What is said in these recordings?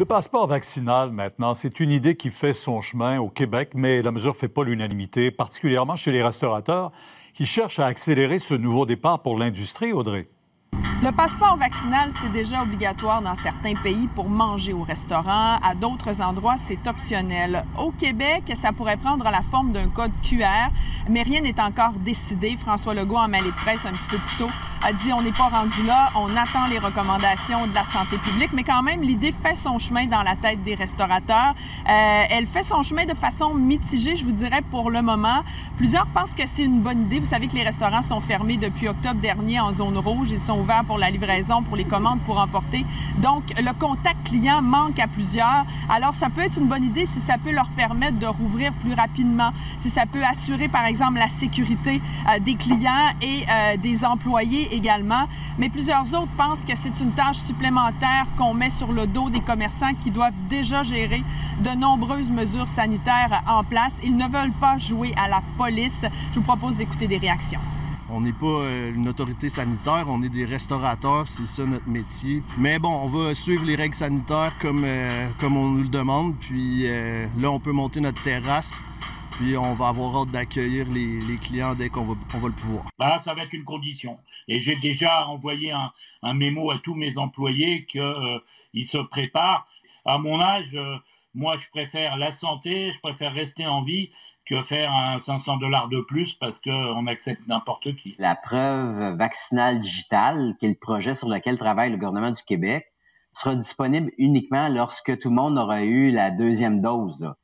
Le passeport vaccinal, maintenant, c'est une idée qui fait son chemin au Québec, mais la mesure ne fait pas l'unanimité, particulièrement chez les restaurateurs qui cherchent à accélérer ce nouveau départ pour l'industrie, Audrey. Le passeport vaccinal, c'est déjà obligatoire dans certains pays pour manger au restaurant. À d'autres endroits, c'est optionnel. Au Québec, ça pourrait prendre la forme d'un code QR, mais rien n'est encore décidé. François Legault, en mêlée de presse un petit peu plus tôt, a dit on n'est pas rendu là, on attend les recommandations de la santé publique, mais quand même, l'idée fait son chemin dans la tête des restaurateurs. Elle fait son chemin de façon mitigée, je vous dirais, pour le moment. Plusieurs pensent que c'est une bonne idée. Vous savez que les restaurants sont fermés depuis octobre dernier en zone rouge. Ils sont ouverts pour la livraison, pour les commandes, pour emporter. Donc, le contact client manque à plusieurs. Alors, ça peut être une bonne idée si ça peut leur permettre de rouvrir plus rapidement, si ça peut assurer, par exemple, la sécurité des clients et des employés également. Mais plusieurs autres pensent que c'est une tâche supplémentaire qu'on met sur le dos des commerçants qui doivent déjà gérer de nombreuses mesures sanitaires en place. Ils ne veulent pas jouer à la police. Je vous propose d'écouter des réactions. On n'est pas une autorité sanitaire, on est des restaurateurs, c'est ça notre métier. Mais bon, on va suivre les règles sanitaires comme on nous le demande. Puis là, on peut monter notre terrasse. Puis on va avoir hâte d'accueillir les clients dès qu'on va le pouvoir. Ça va être une condition. Et j'ai déjà envoyé un mémo à tous mes employés qu'ils se préparent. À mon âge, moi, je préfère la santé, je préfère rester en vie que faire un $500 de plus parce qu'on accepte n'importe qui. La preuve vaccinale digitale, qui est le projet sur lequel travaille le gouvernement du Québec, sera disponible uniquement lorsque tout le monde aura eu la deuxième dose, là.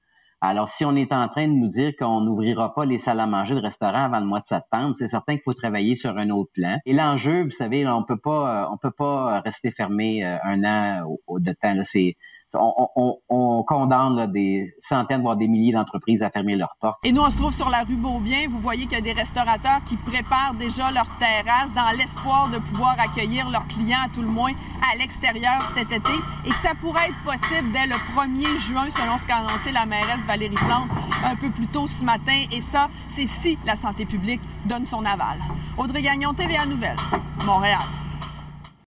Alors, si on est en train de nous dire qu'on n'ouvrira pas les salles à manger de restaurants avant le mois de septembre, c'est certain qu'il faut travailler sur un autre plan. Et l'enjeu, vous savez, là, on peut pas rester fermé un an de temps. Là, on condamne là, des centaines, voire des milliers d'entreprises à fermer leurs portes. Et nous, on se trouve sur la rue Beaubien. Vous voyez qu'il y a des restaurateurs qui préparent déjà leur terrasse dans l'espoir de pouvoir accueillir leurs clients, à tout le moins, à l'extérieur cet été. Et ça pourrait être possible dès le 1er juin, selon ce qu'a annoncé la mairesse Valérie Plante un peu plus tôt ce matin. Et ça, c'est si la santé publique donne son aval. Audrey Gagnon, TVA Nouvelles, Montréal.